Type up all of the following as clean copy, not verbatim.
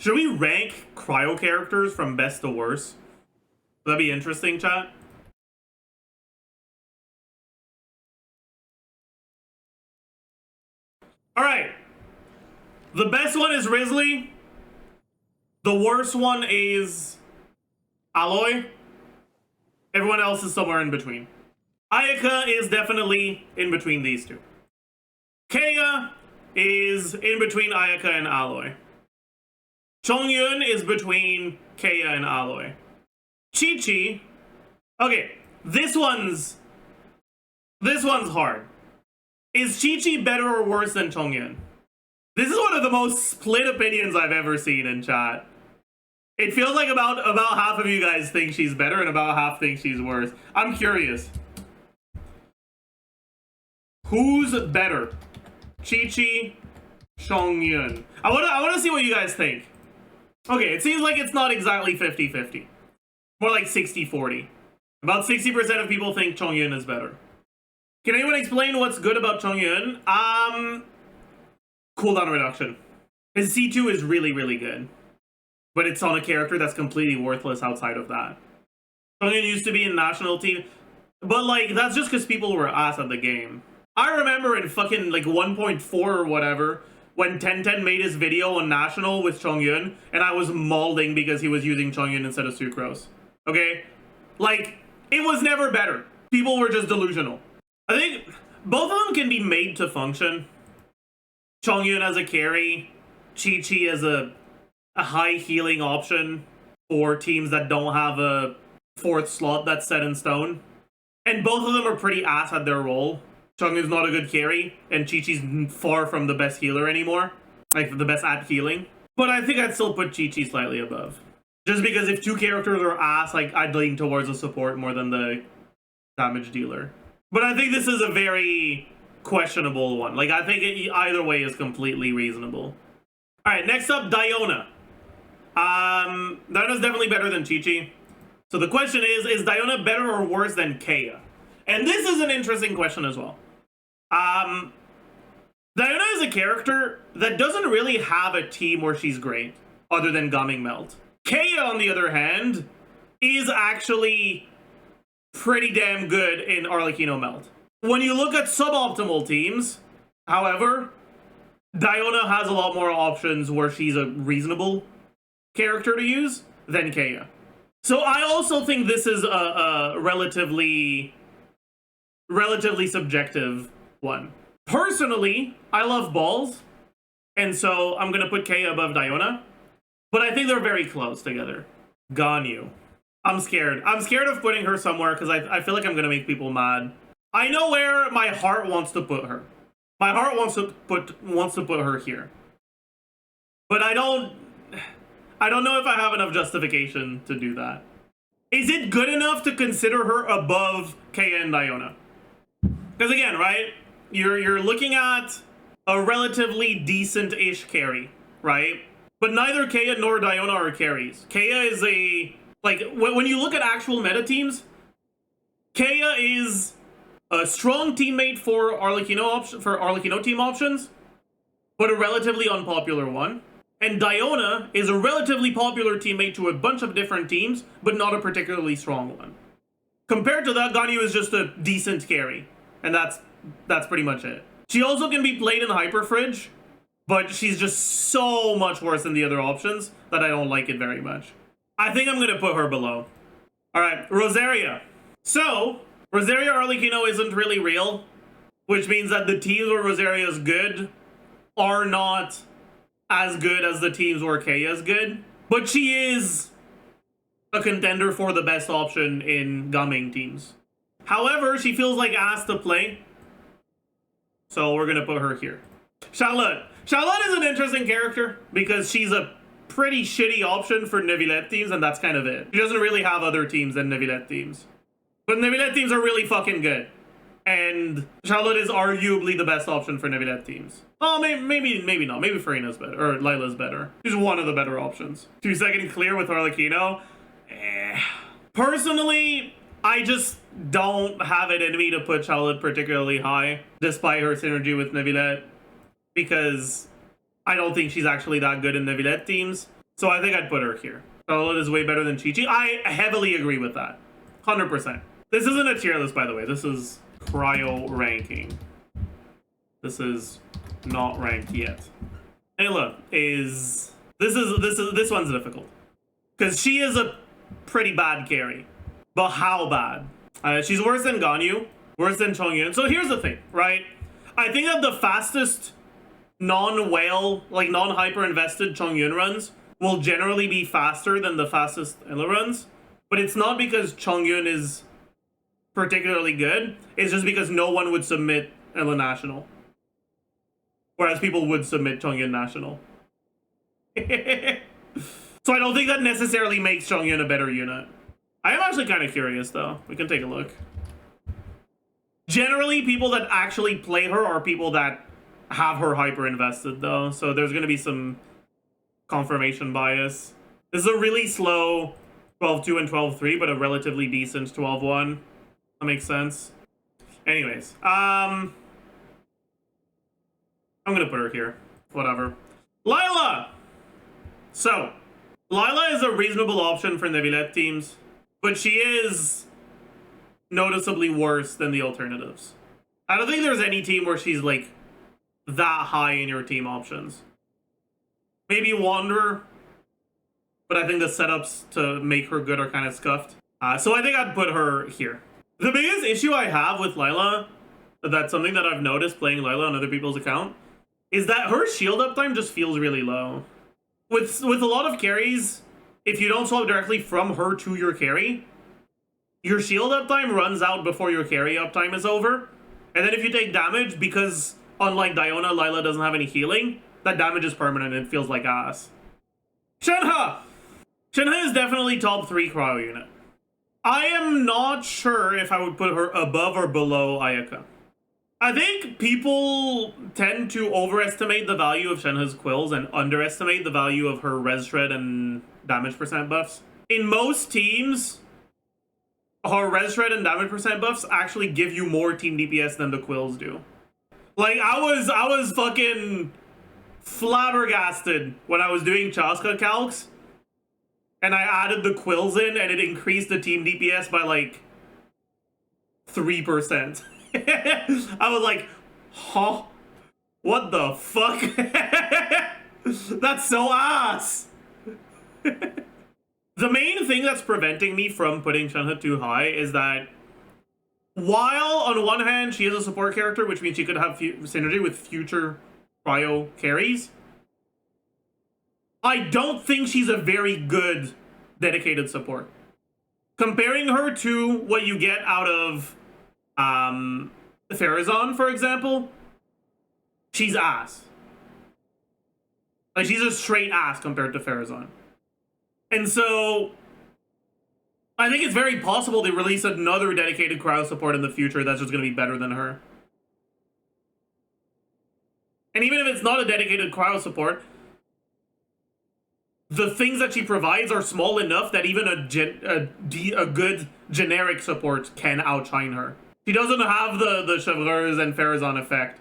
Should we rank Cryo characters from best to worst? That'd be interesting, chat. Alright. The best one is Risley. The worst one is Aloy. Everyone else is somewhere in between. Ayaka is definitely in between these two. Kaeya is in between Ayaka and Aloy. Chongyun is between Kaeya and Aloy. Qiqi. Okay, this one's hard. Is Qiqi better or worse than Chongyun? This is one of the most split opinions I've ever seen in chat. It feels like about half of you guys think she's better and about half think she's worse. I'm curious. Who's better? Qiqi, Chongyun. I wanna see what you guys think. Okay, it seems like it's not exactly 50-50. More like 60-40. About 60% of people think Chongyun is better. Can anyone explain what's good about Chongyun? Cooldown reduction. His C2 is really, really good. But it's on a character that's completely worthless outside of that. Chongyun used to be in national team, but like, that's just because people were ass at the game. I remember in fucking like 1.4 or whatever, when 1010 made his video on national with Chongyun, and I was mauling because he was using Chongyun instead of Sucrose. Okay? Like, it was never better. People were just delusional. I think both of them can be made to function. Chongyun as a carry, Qiqi as a high healing option for teams that don't have a fourth slot that's set in stone. And both of them are pretty ass at their role. Chongyun's not a good carry, and Qiqi's far from the best healer anymore. Like, the best at healing. But I think I'd still put Qiqi slightly above. Just because if two characters are ass, like, I'd lean towards the support more than the damage dealer. But I think this is a very questionable one. Like, I think either way is completely reasonable. Alright, next up, Diona. Diona's definitely better than Qiqi. So the question is Diona better or worse than Kaeya? And this is an interesting question as well. Diona is a character that doesn't really have a team where she's great, other than Gumming Melt. Kaeya, on the other hand, is actually pretty damn good in Arlecchino Melt. When you look at suboptimal teams, however, Diona has a lot more options where she's a reasonable character to use than Kaeya. So I also think this is a relatively subjective one. Personally, I love balls, and so I'm gonna put Kaeya above Diona, but I think they're very close together. Ganyu. I'm scared. I'm scared of putting her somewhere because I feel like I'm gonna make people mad. I know where my heart wants to put her. My heart wants to put her here. But I don't know if I have enough justification to do that. Is it good enough to consider her above Kaeya and Diona? Because again, right? You're looking at a relatively decent-ish carry, right? But neither Kaeya nor Diona are carries. Kaeya is a... Like, when you look at actual meta teams, Kaeya is a strong teammate for Arlecchino team options, but a relatively unpopular one. And Diona is a relatively popular teammate to a bunch of different teams, but not a particularly strong one. Compared to that, Ganyu is just a decent carry, and that's pretty much it. She also can be played in Hyperfridge, but she's just so much worse than the other options that I don't like it very much. I think I'm gonna put her below. Alright, Rosaria. So, Rosaria Arlecchino isn't really real, which means that the teams where Rosaria is good are not as good as the teams where Kaeya is good. But she is a contender for the best option in Gumming teams. However, she feels like ass to play, so we're gonna put her here. Charlotte. Charlotte is an interesting character because she's a pretty shitty option for Neuvillette teams, and that's kind of it. She doesn't really have other teams than Neuvillette teams. But Neuvillette teams are really fucking good. And Charlotte is arguably the best option for Neuvillette teams. Oh, maybe not. Maybe Farina's better, or Layla's better. She's one of the better options. 2 second clear with Arlecchino. Personally, I just don't have it in me to put Charlotte particularly high, despite her synergy with Neuvillette, because I don't think she's actually that good in Neuvillette teams. So I think I'd put her here. Charlotte is way better than Qiqi. I heavily agree with that. 100%. This isn't a tier list, by the way. This is Cryo ranking. This is not ranked yet. Layla is... This one's difficult. Because she is a pretty bad carry. But how bad? She's worse than Ganyu. Worse than Chongyun. So here's the thing, right? I think that the fastest non-whale, like non-hyper-invested Chongyun runs will generally be faster than the fastest Layla runs. But it's not because Chongyun is particularly good. It's just because no one would submit Layla National. Whereas people would submit Chongyun National. So I don't think that necessarily makes Chongyun a better unit. I am actually kind of curious, though. We can take a look. Generally, people that actually play her are people that have her hyper-invested, though. So there's going to be some confirmation bias. This is a really slow 12-2 and 12-3, but a relatively decent 12-1. That makes sense. Anyways, I'm going to put her here. Whatever. Layla! So, Layla is a reasonable option for Neuvillette teams, but she is noticeably worse than the alternatives. I don't think there's any team where she's, like, that high in your team options. Maybe Wanderer, but I think the setups to make her good are kind of scuffed. So I think I'd put her here. The biggest issue I have with Layla, that's something that I've noticed playing Layla on other people's account, is that her shield uptime just feels really low. With a lot of carries, if you don't swap directly from her to your carry, your shield uptime runs out before your carry uptime is over. And then if you take damage, because unlike Diona, Layla doesn't have any healing, that damage is permanent and it feels like ass. Shenhe! Shenhe is definitely top 3 Cryo unit. I am not sure if I would put her above or below Ayaka. I think people tend to overestimate the value of Shenhe's quills and underestimate the value of her res shred and damage percent buffs. In most teams, her res shred and damage percent buffs actually give you more team DPS than the quills do. Like, I was fucking flabbergasted when I was doing Chaska calcs and I added the quills in and it increased the team DPS by like 3%. I was like, huh? What the fuck? That's so ass! The main thing that's preventing me from putting Shenhe too high is that while on one hand she is a support character, which means she could have synergy with future Cryo carries, I don't think she's a very good dedicated support. Comparing her to what you get out of Pharazon, for example, she's ass. Like, she's a straight ass compared to Pharazon. And so I think it's very possible they release another dedicated cryo support in the future that's just going to be better than her. And even if it's not a dedicated cryo support, the things that she provides are small enough that even a good generic support can outshine her. She doesn't have the Chevreuse and Pharazon effect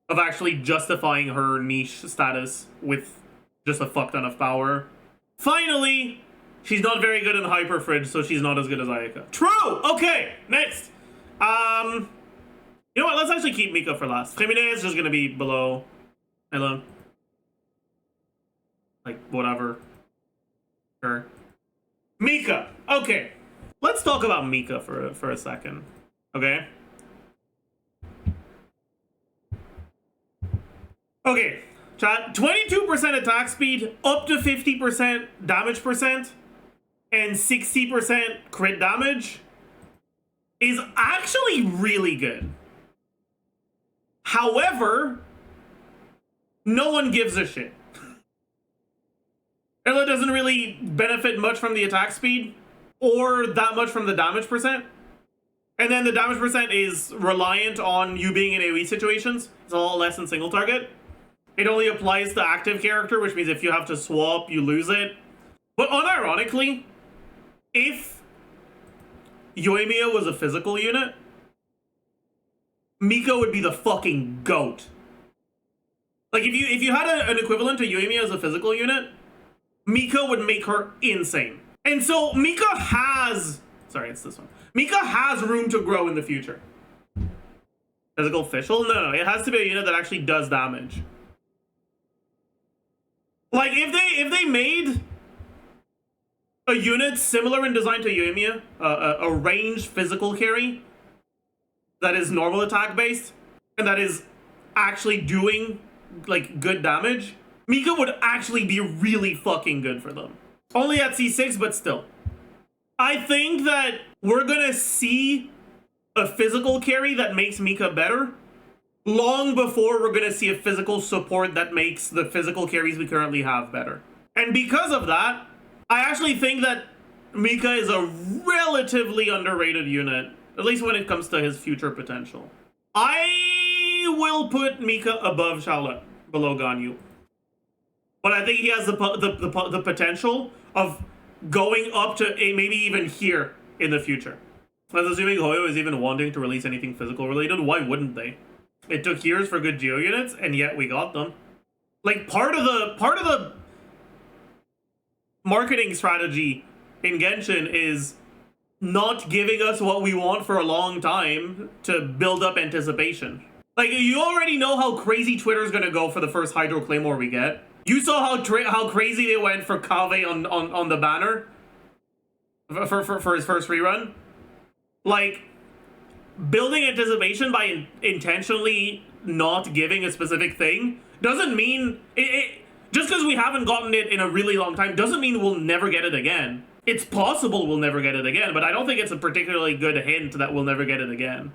of actually justifying her niche status with just a fuck ton of power. Finally, she's not very good in Hyper Fridge, so she's not as good as Ayaka. True! Okay, next. You know what, let's actually keep Mika for last. Femine is just gonna be below Layla. Like, whatever. Sure. Mika! Okay. Let's talk about Mika for a second. Okay? Okay, chat. 22% attack speed, up to 50% damage percent, and 60% crit damage is actually really good. However, no one gives a shit. Layla doesn't really benefit much from the attack speed or that much from the damage percent. And then the damage percent is reliant on you being in AoE situations. It's a lot less than single target. It only applies to active character, which means if you have to swap, you lose it. But unironically, if Yoimiya was a physical unit, Mika would be the fucking GOAT. Like, if you had an equivalent to Yoimiya as a physical unit, Mika would make her insane. And so Mika has, sorry, it's this one. Mika has room to grow in the future. Physical official? No, it has to be a unit that actually does damage. Like, if they made a unit similar in design to Yoimiya, a ranged physical carry that is normal attack based, and that is actually doing, like, good damage, Mika would actually be really fucking good for them. Only at C6, but still. I think that we're gonna see a physical carry that makes Mika better long before we're gonna see a physical support that makes the physical carries we currently have better. And because of that, I actually think that Mika is a relatively underrated unit, at least when it comes to his future potential. I will put Mika above Charlotte, below Ganyu. But I think he has the potential of going up to maybe even here in the future. I was assuming Hoyo is even wanting to release anything physical related. Why wouldn't they? It took years for good Geo units, and yet we got them. Like, part of the marketing strategy in Genshin is not giving us what we want for a long time to build up anticipation. Like, you already know how crazy Twitter's gonna go for the first Hydro Claymore we get. You saw how crazy they went for Kave on the banner for his first rerun. Like, building anticipation by intentionally not giving a specific thing doesn't mean just because we haven't gotten it in a really long time doesn't mean we'll never get it again. It's possible we'll never get it again, but I don't think it's a particularly good hint that we'll never get it again.